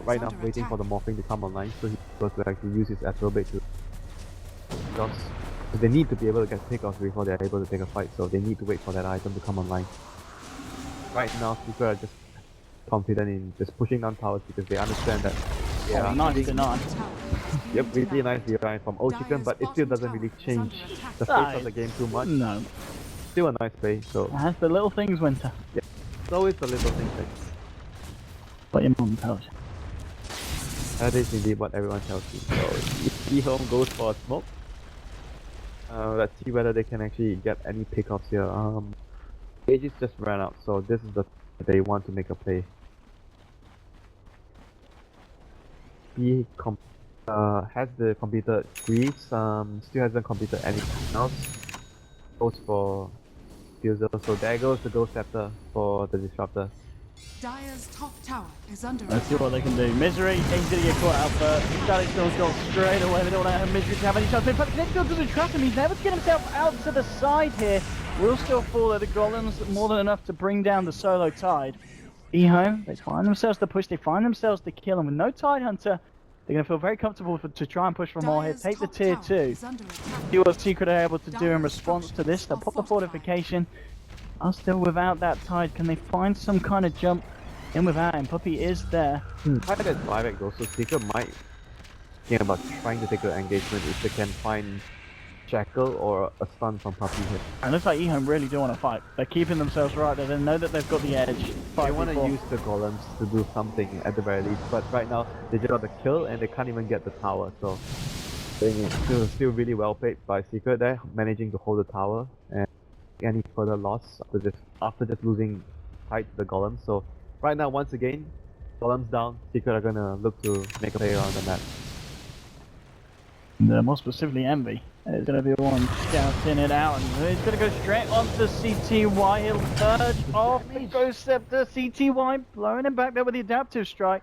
right now waiting for the Morphling to come online so he's supposed to actually use his Astral Blade to because they need to be able to get pickoffs before they're able to take a fight, so they need to wait for that item to come online. Right now Secret are just confident in just pushing down towers because they understand that nice deny. Yep, really nice design from Old Chicken, but it still doesn't really change the face of the game too much. No. Still a nice play, so... That's the little things, Winter. Yeah, it's always the little things. What your mom tells you. That is indeed what everyone tells you. So, if EHOME goes for a smoke, let's see whether they can actually get any pickoffs here. Ages just ran out, so this is the they want to make a play. He has the completed Greaves, still hasn't completed anything else. Goes for Fusel, so there goes the Ghost Scepter for the Disruptor. Dire's top tower is under Let's see what they can do. Misery, he's gonna get caught out first. Static Storm's gone straight away. They don't want to have Misery to have any chance. In fact, Connecticut doesn't trust him. He's able to get himself out to the side here. Will still fall at the Golems, more than enough to bring down the solo Tide. EHOME, they find themselves to push, they find themselves to kill, and with no Tide Hunter, they're going to feel very comfortable to try and push for more here. Take the tier 2. See what Secret are able to do in response to this. They'll pop the fortification. Are still without that Tide. Can they find some kind of jump in without him? Puppy is there. I think that buyback though, so Secret might think about trying to take the engagement if they can find Shackle or a stun from Puppy here. And it looks like EHOME really do want to fight. They're keeping themselves right there. They know that they've got the edge. They want to use the Golems to do something at the very least, but right now they just got the kill and they can't even get the tower, so it's still really well played by Secret there, managing to hold the tower and any further loss after just losing fight to the Golems. So right now, once again, Golems down, Secret are gonna look to make a play around the map. And more specifically Envy. It's going to be one scouting it out, and he's going to go straight onto CTY. He'll surge off the Ghost Scepter. CTY blowing him back there with the Adaptive Strike.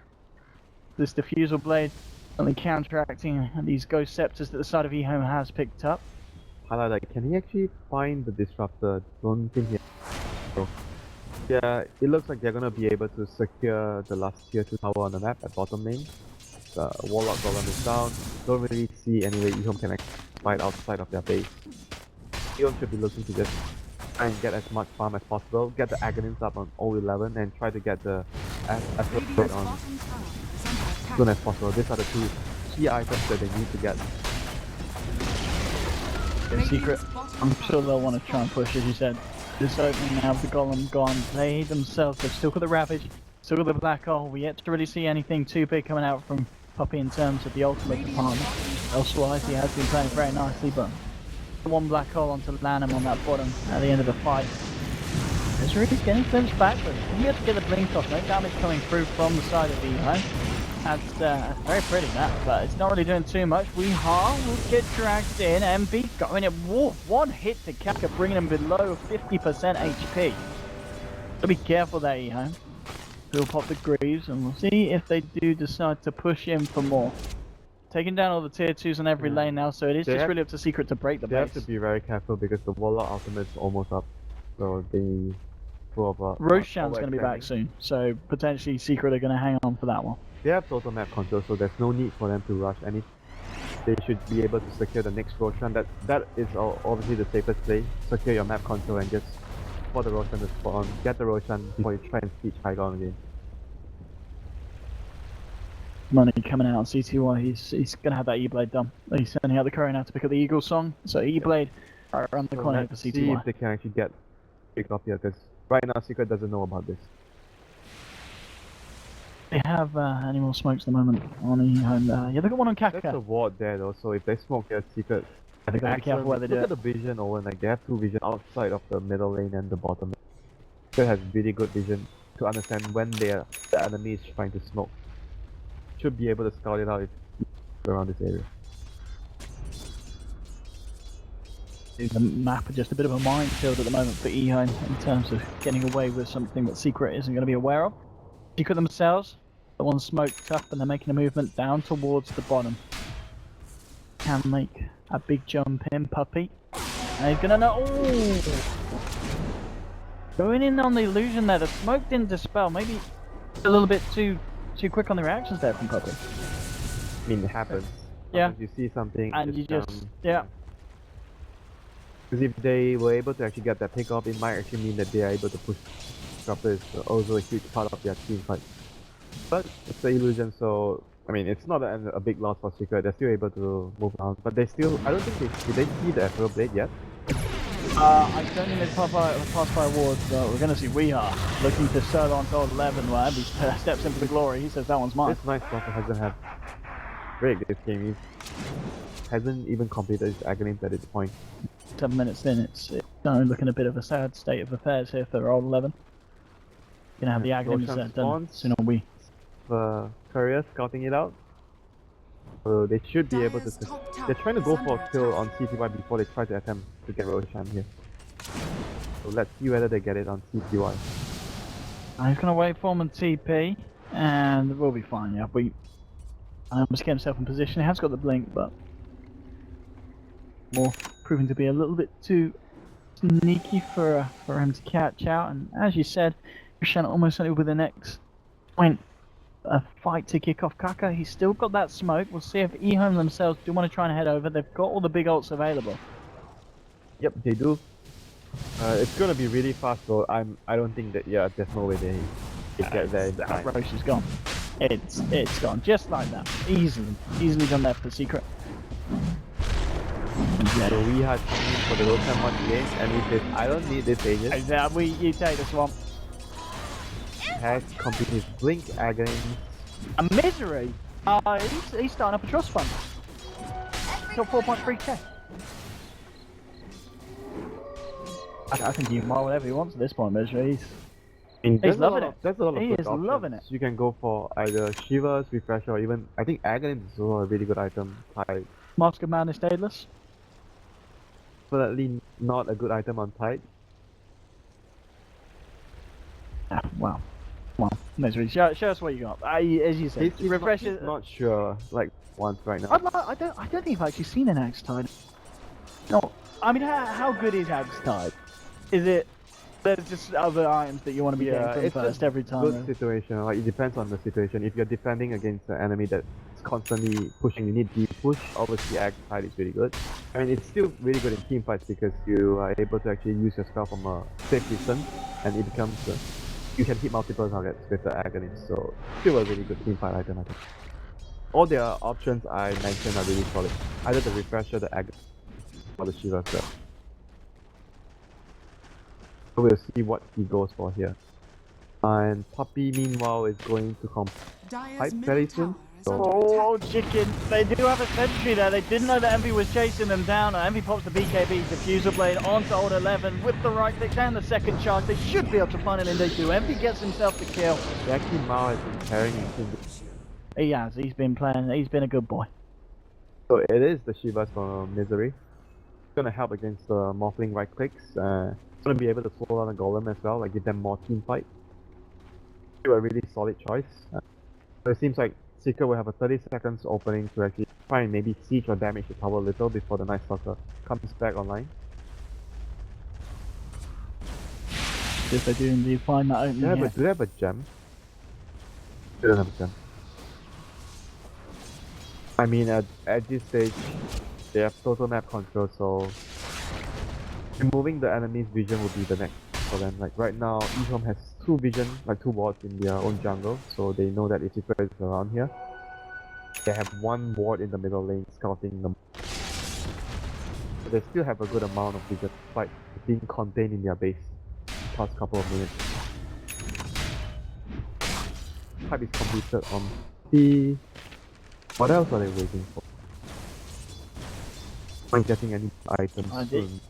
This Diffusal Blade only counteracting these Ghost Scepters that the side of EHOME has picked up. Highlight, can he actually find the Disruptor? Don't think he... So, yeah, it looks like they're going to be able to secure the last tier 2 tower on the map at bottom lane. The Warlock Golem is down. Don't really see any way EHOME can actually fight outside of their base. EHOME should be looking to just try and get as much farm as possible, get the Aghanims up on 011 and try to get the Astral Blade on as soon as possible. These are the two key items that they need to get. Secret, I'm sure they'll want to try and push, as you said. This opening now, the Golem gone. They themselves, they've still got the Ravage, still got the Black Hole. We yet to really see anything too big coming out from Puppy in terms of the ultimate department. Elsewise, he has been playing very nicely, but one Black Hole onto Lanham on that bottom at the end of the fight. It's really getting glimpsed backwards. He has to get the blink off. No damage coming through from the side of EHOME. That's very pretty, that, but it's not really doing too much. Weehaw will get dragged in. MV going at one hit to Kaka, bringing him below 50% HP. So be careful there, EHOME. We'll pop the Greaves and we'll see if they do decide to push in for more. taking down all the tier 2s on every lane now, so it is They just have- really up to Secret to break the They have base. to be very careful because the Warlock ultimate is almost up. So they full of Roshan's going to be back overextending. soon, so potentially Secret are going to hang on for that one. They have total map control, so there's no need for them to rush any. They should be able to secure the next Roshan. That is obviously the safest play. Secure your map control and just for the Roshan to spawn. Get the Roshan before you try and siege high ground again. Money coming out on CTY, he's going to have that E-Blade done. He's sending out the courier now to pick up the Eagle song, so E-Blade right around the So corner for let's see CTY. if they can actually get picked up here, because right now Secret doesn't know about this. They have any more smokes at the moment on EHOME. Yeah, they've got one on There's a Kaka. ward there though, so if they smoke their Secret, They've got to be careful where they do look it. at the vision over, like they have two vision outside of the middle lane and the bottom. Secret has really good vision to understand when the enemy is trying to smoke. Should be able to scout it out if around this area. The map is just a bit of a minefield at the moment for EHOME in terms of getting away with something that Secret isn't going to be aware of. Secret themselves, the one smoked up and they're making a movement down towards the bottom. Can make a big jump in, Puppy. And he's gonna know. Oh! Going in on the illusion there, the smoke didn't dispel. Maybe a little bit too quick on the reactions there from Puppy. I mean, it happens. Yeah. Sometimes you see something And you just, yeah. Because if they were able to actually get that pick up, it might actually mean that they are able to push up is also a huge part of their team fight. But it's the illusion, so I mean it's not a big loss for Secret. They're still able to move around, but they still, I don't think did they see the Ethereal Blade yet? I don't think they've passed by awards, but we're going to see We Are looking to sell on to 11 where Abby steps in for the glory. He says that one's mine. This Night Stalker hasn't had break this game. He hasn't even completed his agonies at this point. 7 minutes in, it's looking a bit of a sad state of affairs here for Old 11. Gonna have the agonies Roshan done spawns. soon on We. Courier scouting it out. So they should be able to. They're trying to go for a kill on CTY before they try to attempt to get Roshan here. So let's see whether they get it on CTY. He's gonna wait for him on TP, and we'll be fine. Yeah, just get himself in position. He has got the blink, but more proving to be a little bit too sneaky for him to catch out. And as you said, Roshan almost ended with the next point. A fight to kick off Kaka. He's still got that smoke. We'll see if EHOME themselves do want to try and head over. They've got all the big ults available. Yep, they do. It's gonna be really fast, though. I don't think that. Yeah, there's no way they get there in time. Roche is gone. It's gone just like that. Easily done there for Secret. So we had coming in for the Roshan once again, and he says, I don't need this agent. You take this one. Has completed his blink agony. A misery. He's starting up a trust fund. Got 4.3k. I think he can buy whatever he wants at this point, misery. He's loving it. There's a lot of He good is options. loving it. You can go for either Shiva's Refresher or even, I think Aghanim is also a really good item. Tide. Mask of Madness Daedalus. Definitely not a good item on Tide. Wow. Misery. Show us what you got. As you said, He's refreshes. not sure, like, once right now. I don't think I've actually seen an Axe Tide. No, I mean, how good is Axe Tide? Is it? There's just other items that you want to be getting from it's first every time. Good situation. Like, it depends on the situation. If you're defending against an enemy that's constantly pushing, you need deep push. Obviously, Axe Tide is really good. I mean, it's still really good in team fights because you are able to actually use your spell from a safe distance, and it becomes you can hit multiple targets with the agony. So, still a really good team fight item, I think. All the options I mentioned are really solid. Either the refresher, the agony, or the Shiva spell. So we'll see what he goes for here. And Puppy, meanwhile, is going to fight very soon. Oh, chicken! They do have a sentry there. They didn't know that Envy was chasing them down. Envy pops the BKB diffuser blade onto Old 11 with the right click and the second charge. They should be able to find it in day 2. Envy gets himself the kill. Jackie Mao has been carrying him. He has. He's been playing. He's been a good boy. So it is the Shivas for Misery. It's gonna help against the Morphling right clicks. It's gonna be able to slow down the Golem as well, like give them more team fight. A really solid choice. So it seems like Secret will have a 30 seconds opening to actually try and maybe siege or damage the tower a little before the Night Stalker comes back online. If they do indeed find that opening Yeah, here. but do they have a gem? They don't have a gem. I mean, at this stage, they have total map control, so removing the enemy's vision will be the next for them. Like right now, EHOME has 2 vision, like 2 wards in their own jungle, so they know that if Secret is around here, they have 1 ward in the middle lane scouting them. So they still have a good amount of vision, despite being contained in their base the past couple of minutes. Pipe is completed on the... What else are they waiting for? Aren't getting any items soon.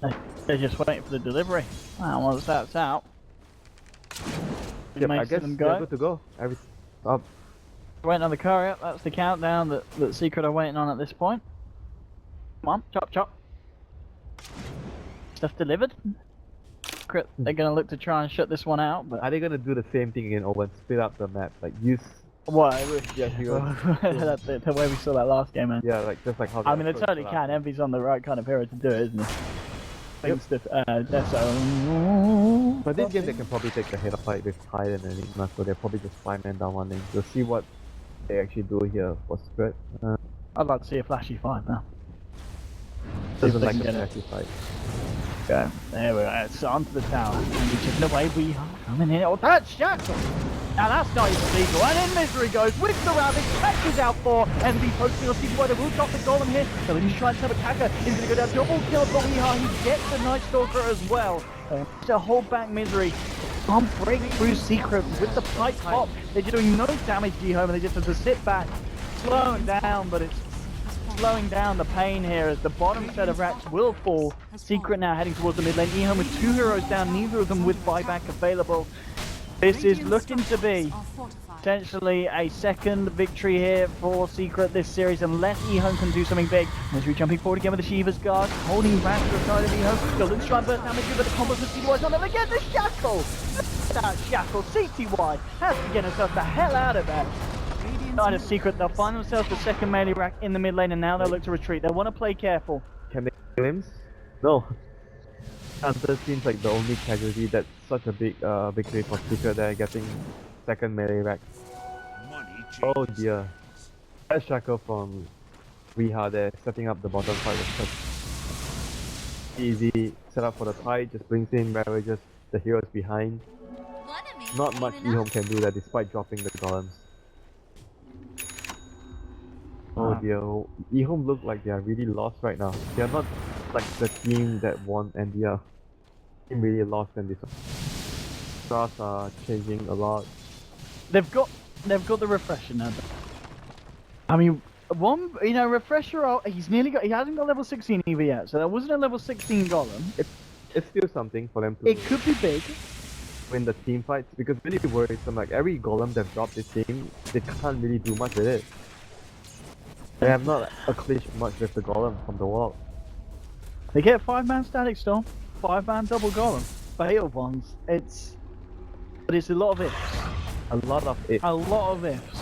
They're just waiting for the delivery. And once that's out, Yep, I guess them they're go. good to go. Everything's up. Waiting on the courier. That's the countdown that Secret are waiting on at this point. Come on, chop chop. Stuff delivered. Secret, they're gonna look to try and shut this one out, but Are they gonna do the same thing again, Owen? Split up the map, like use... what? Yeah, That's the way we saw that last game, man. yeah, like just like how... I mean, they totally can. Envy's on the right kind of hero to do it, isn't he? Things that, so... But this game they can probably take the head of fight with Tide and Enigma, so they'll probably just 5-man down one lane. We'll see what they actually do here for Secret. I'd like to see a flashy fight now. Doesn't they like can the get it. flashy fight. Okay, there we go. It's onto the tower. And we're chipping away. We are coming in. Oh, that's Shackle! Now that's not even legal. And in Misery goes with the rabbit. Catches out 4. Envy posting on CTY. The rooftop the golem here. So he's trying to have a Kaka. He's going to go down. Double kill for Weeha. He gets the Night Stalker as well. To hold back Misery. Can't break through Secret with the pipe pop. They're doing no damage to EHOME and they just have to sit back. Slowing down, but it's slowing down the pain here as the bottom set of racks will fall. Secret now heading towards the mid lane. EHOME with 2 heroes down, neither of them with buyback available. This is looking to be potentially a second victory here for Secret this series, unless EHOME can do something big. Misery jumping forward again with the Shiva's guard, holding back to the side of EHOME. Golden Strike burst damage but the combo for CTY's on them again. The Shackle! That Shackle, CTY has to get himself the hell out of that. Side of Secret, they'll find themselves the second melee rack in the mid lane, and now they'll look to retreat. They want to play careful. Can they glimpse? No. Hunter seems like the only casualty. That's such a big victory for Secret. They're getting second melee rack. Oh dear. That Shackle from Weeha there, setting up the bottom fight was such easy setup for the Tide, just brings in barrages, the heroes behind. Not much EHOME can do that despite dropping the golems. Oh dear, EHOME look like they are really lost right now. They are not like the team that won, and they are really lost, and this stars are changing a lot. They've got the refresher now. I mean, refresher. He hasn't got level 16 EV yet, so that wasn't a level 16 golem. It's still something for them to It could be big. win the team fights, because really worrisome, like every golem they've dropped this game, they can't really do much with it. They have not accomplished much with the golem from the wall. They get 5-man static storm, 5-man double golem, fatal ones. But it's a lot of ifs. A lot of it. A lot of ifs.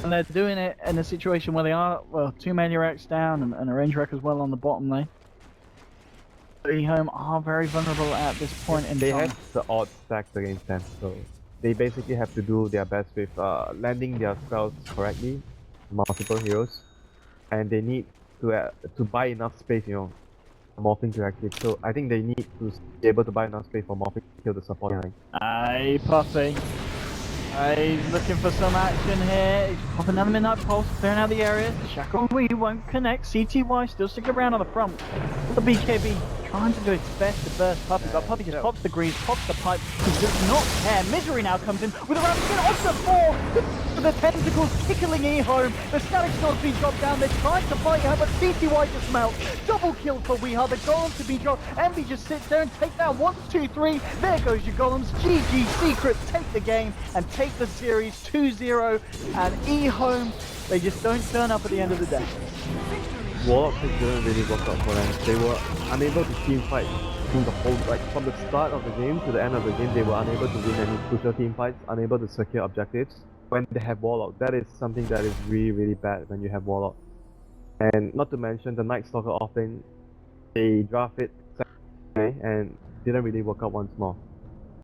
And they're doing it in a situation where they are, well, 2 melee racks down and a range rack as well on the bottom lane. EHOME are very vulnerable at this point in They time. have the odds stacked against them, so they basically have to do their best with landing their spells correctly, multiple heroes, and they need to buy enough space, for Morphing to activate. So I think they need to be able to buy enough space for Morphing to kill the support line. Hey, Puffy. He's looking for some action here. He's popping down the midnight pulse, clearing out the area. Shackle we won't connect. CTY still sticking around on the front. The BKB trying to do its best to burst Puppy, but Puppy just pops the grease, pops the pipe. He does not care. Misery now comes in with a round spin off the floor. The tentacles tickling EHOME. The static storm's been dropped down. They're trying to fight her, but CTY just melts. Double kill for Weeha. The golems to be dropped. Envy just sits there and take down 1, 2, 3. There goes your golems. GG Secret take the game and take the series 2-0. And EHOME, they just don't turn up at the end of the day. Warlock pick didn't really work out for them. They were unable to team fight through the whole, like from the start of the game to the end of the game. They were unable to win any crucial team fights, unable to secure objectives. when they have Warlock. That is something that is really, really bad when you have Warlock. And not to mention the Night Stalker offlane, they draft it and didn't really work out once more.